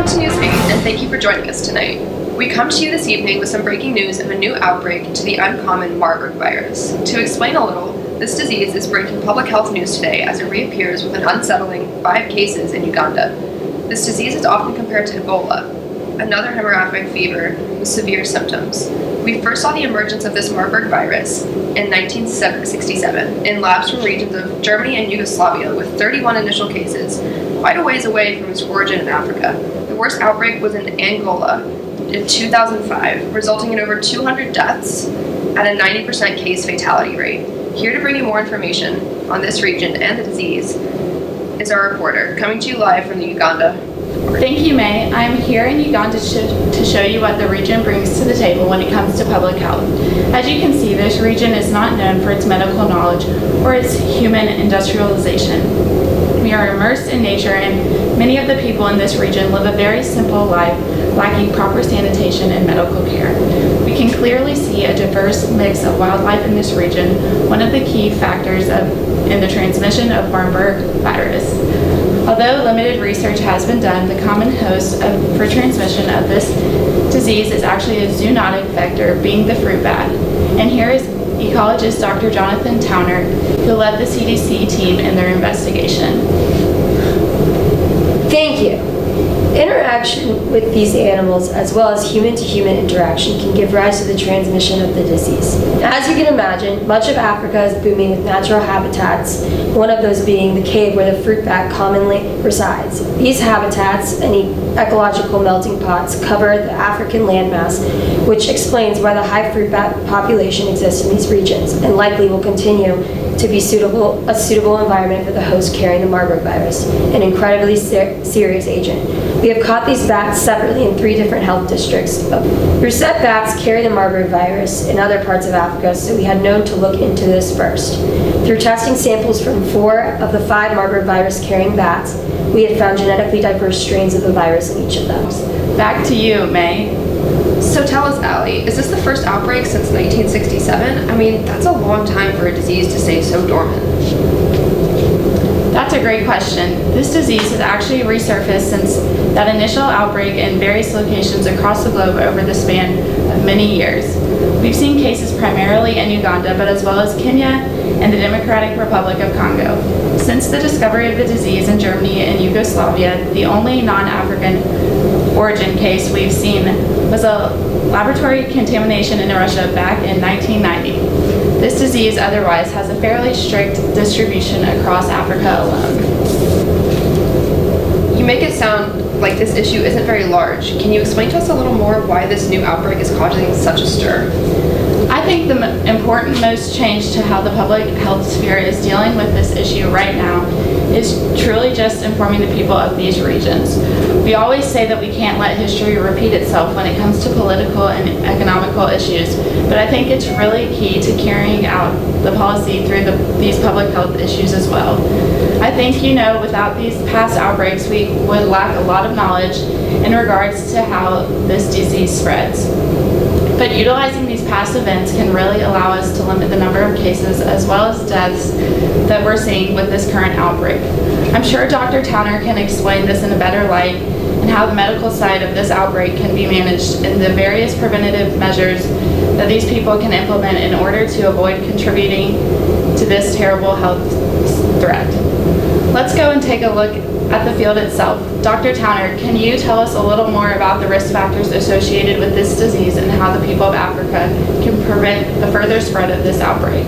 Welcome to News 8, and thank you for joining us tonight. We come to you this evening with some breaking news of a new outbreak to the uncommon Marburg virus. To explain a little, this disease is breaking public health news today as it reappears with an unsettling 5 cases in Uganda. This disease is often compared to Ebola, another hemorrhagic fever with severe symptoms. We first saw the emergence of this Marburg virus in 1967 in labs from regions of Germany and Yugoslavia with 31 initial cases, quite a ways away from its origin in Africa. The worst outbreak was in Angola in 2005, resulting in over 200 deaths at a 90% case fatality rate. Here to bring you more information on this region and the disease is our reporter, coming to you live from the Uganda. Thank you, May. I am here in Uganda to show you what the region brings to the table when it comes to public health. As you can see, this region is not known for its medical knowledge or its human industrialization. We are immersed in nature, and many of the people in this region live a very simple life, lacking proper sanitation and medical care. We can clearly see a diverse mix of wildlife in this region, one of the key factors in the transmission of Marburg virus. Although limited research has been done, the common host for transmission of this disease is actually a zoonotic vector, being the fruit bat. And here is ecologist Dr. Jonathan Towner, who led the CDC team in their investigation. Thank you. Interaction with these animals, as well as human-to-human interaction, can give rise to the transmission of the disease. As you can imagine, much of Africa is booming with natural habitats, one of those being the cave where the fruit bat commonly resides. These habitats and ecological melting pots cover the African landmass, which explains why the high fruit bat population exists in these regions, and likely will continue to be a suitable environment for the host carrying the Marburg virus, an incredibly serious agent. We have caught these bats separately in 3 different health districts. Russet bats carry the Marburg virus in other parts of Africa, so we had known to look into this first. Through testing samples from 4 of the 5 Marburg virus carrying bats, we had found genetically diverse strains of the virus in each of them. Back to you, May. So tell us, Allie, is this the first outbreak since 1967? I mean, that's a long time for a disease to stay so dormant. That's a great question. This disease has actually resurfaced since that initial outbreak in various locations across the globe over the span of many years. We've seen cases primarily in Uganda, but as well as Kenya and the Democratic Republic of Congo. Since the discovery of the disease in Germany and Yugoslavia, the only non-African origin case we've seen was a laboratory contamination in Russia back in 1990. This disease otherwise has a fairly strict distribution across Africa alone. You make it sound like this issue isn't very large. Can you explain to us a little more why this new outbreak is causing such a stir? I think the important most change to how the public health sphere is dealing with this issue right now is truly just informing the people of these regions. We always say that we can't let history repeat itself when it comes to political and economical issues, but I think it's really key to carrying out the policy through these public health issues as well. I think, without these past outbreaks, we would lack a lot of knowledge in regards to how this disease spreads. But utilizing these past events can really allow us to limit the number of cases as well as deaths that we're seeing with this current outbreak. I'm sure Dr. Towner can explain this in a better light and how the medical side of this outbreak can be managed and the various preventative measures that these people can implement in order to avoid contributing to this terrible health threat. Let's go and take a look at the field itself. Dr. Towner, can you tell us a little more about the risk factors associated with this disease and how the people of Africa can prevent the further spread of this outbreak?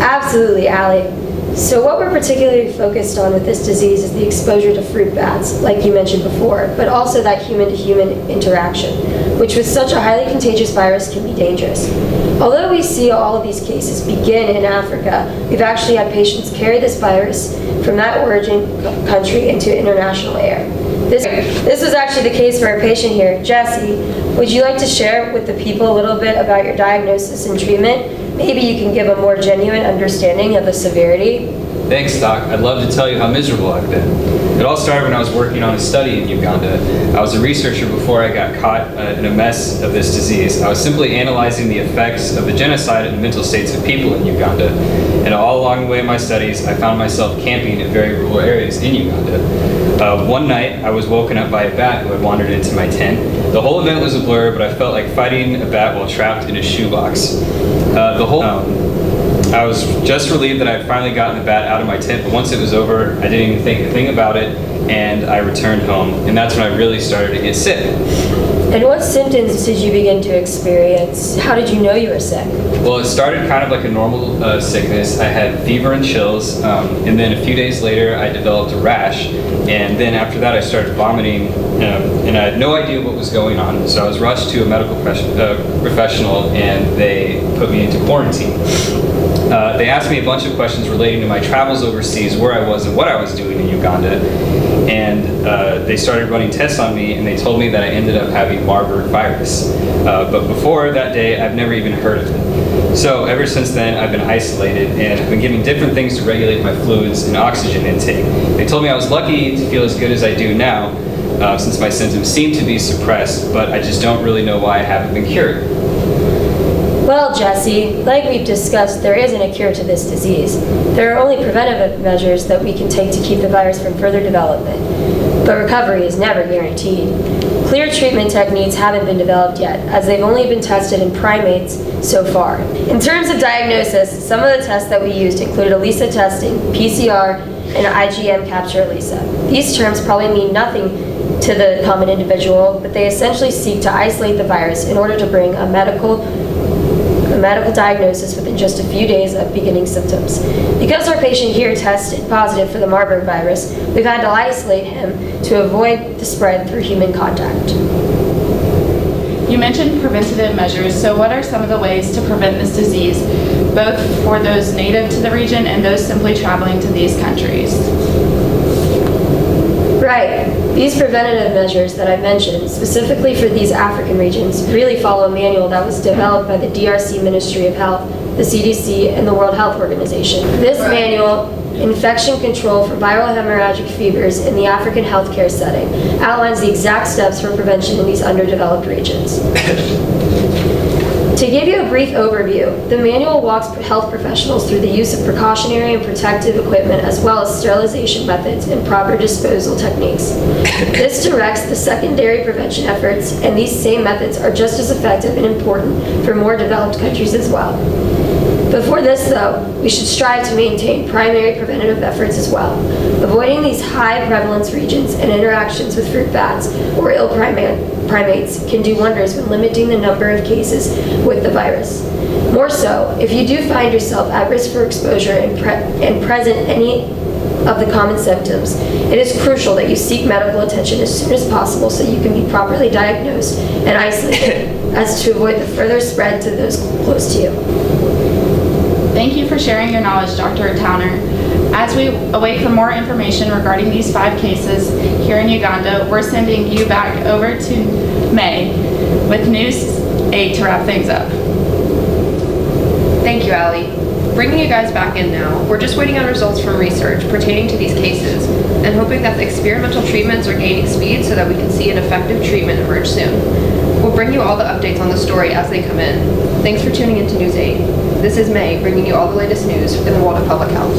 Absolutely, Allie. So what we're particularly focused on with this disease is the exposure to fruit bats, like you mentioned before, but also that human-to-human interaction, which with such a highly contagious virus can be dangerous. Although we see all of these cases begin in Africa, we've actually had patients carry this virus from that origin country into international air. This was actually the case for our patient here, Jesse. Would you like to share with the people a little bit about your diagnosis and treatment? Maybe you can give a more genuine understanding of the severity. Thanks, Doc. I'd love to tell you how miserable I've been. It all started when I was working on a study in Uganda. I was a researcher before I got caught in a mess of this disease. I was simply analyzing the effects of the genocide and mental states of people in Uganda. And all along the way of my studies, I found myself camping in very rural areas in Uganda. One night, I was woken up by a bat who had wandered into my tent. The whole event was a blur, but I felt like fighting a bat while trapped in a shoebox. I was just relieved that I had finally gotten the bat out of my tent, but once it was over, I didn't even think a thing about it, and I returned home, and that's when I really started to get sick. And what symptoms did you begin to experience? How did you know you were sick? Well, it started kind of like a normal sickness. I had fever and chills, and then a few days later, I developed a rash, and then after that, I started vomiting, and I had no idea what was going on, so I was rushed to a medical professional, and they put me into quarantine. They asked me a bunch of questions relating to my travels overseas, where I was and what I was doing in Uganda, and they started running tests on me, and they told me that I ended up having Marburg virus. But before that day, I've never even heard of it. So ever since then, I've been isolated, and I've been given different things to regulate my fluids and oxygen intake. They told me I was lucky to feel as good as I do now, since my symptoms seem to be suppressed, but I just don't really know why I haven't been cured. Well, Jesse, like we've discussed, there isn't a cure to this disease. There are only preventive measures that we can take to keep the virus from further development. But recovery is never guaranteed. Clear treatment techniques haven't been developed yet, as they've only been tested in primates so far. In terms of diagnosis, some of the tests that we used included ELISA testing, PCR, and IgM capture ELISA. These terms probably mean nothing to the common individual, but they essentially seek to isolate the virus in order to bring a medical diagnosis within just a few days of beginning symptoms. Because our patient here tested positive for the Marburg virus, we've had to isolate him to avoid the spread through human contact. You mentioned preventative measures, so what are some of the ways to prevent this disease, both for those native to the region and those simply traveling to these countries? Right. These preventative measures that I mentioned, specifically for these African regions, really follow a manual that was developed by the DRC Ministry of Health, the CDC, and the World Health Organization. This manual, Infection Control for Viral Hemorrhagic Fevers in the African Healthcare Setting, outlines the exact steps for prevention in these underdeveloped regions. To give you a brief overview, the manual walks health professionals through the use of precautionary and protective equipment as well as sterilization methods and proper disposal techniques. This directs the secondary prevention efforts, and these same methods are just as effective and important for more developed countries as well. Before this, though, we should strive to maintain primary preventative efforts as well. Avoiding these high prevalence regions and interactions with fruit bats or ill primates can do wonders when limiting the number of cases with the virus. More so, if you do find yourself at risk for exposure and present any of the common symptoms, it is crucial that you seek medical attention as soon as possible so you can be properly diagnosed and isolated as to avoid the further spread to those close to you. Thank you for sharing your knowledge, Dr. Towner. As we await for more information regarding these 5 cases here in Uganda, we're sending you back over to May with News 8 to wrap things up. Thank you, Allie. Bringing you guys back in now, we're just waiting on results from research pertaining to these cases and hoping that the experimental treatments are gaining speed so that we can see an effective treatment emerge soon. We'll bring you all the updates on the story as they come in. Thanks for tuning in to News 8. This is May, bringing you all the latest news in the world of public health.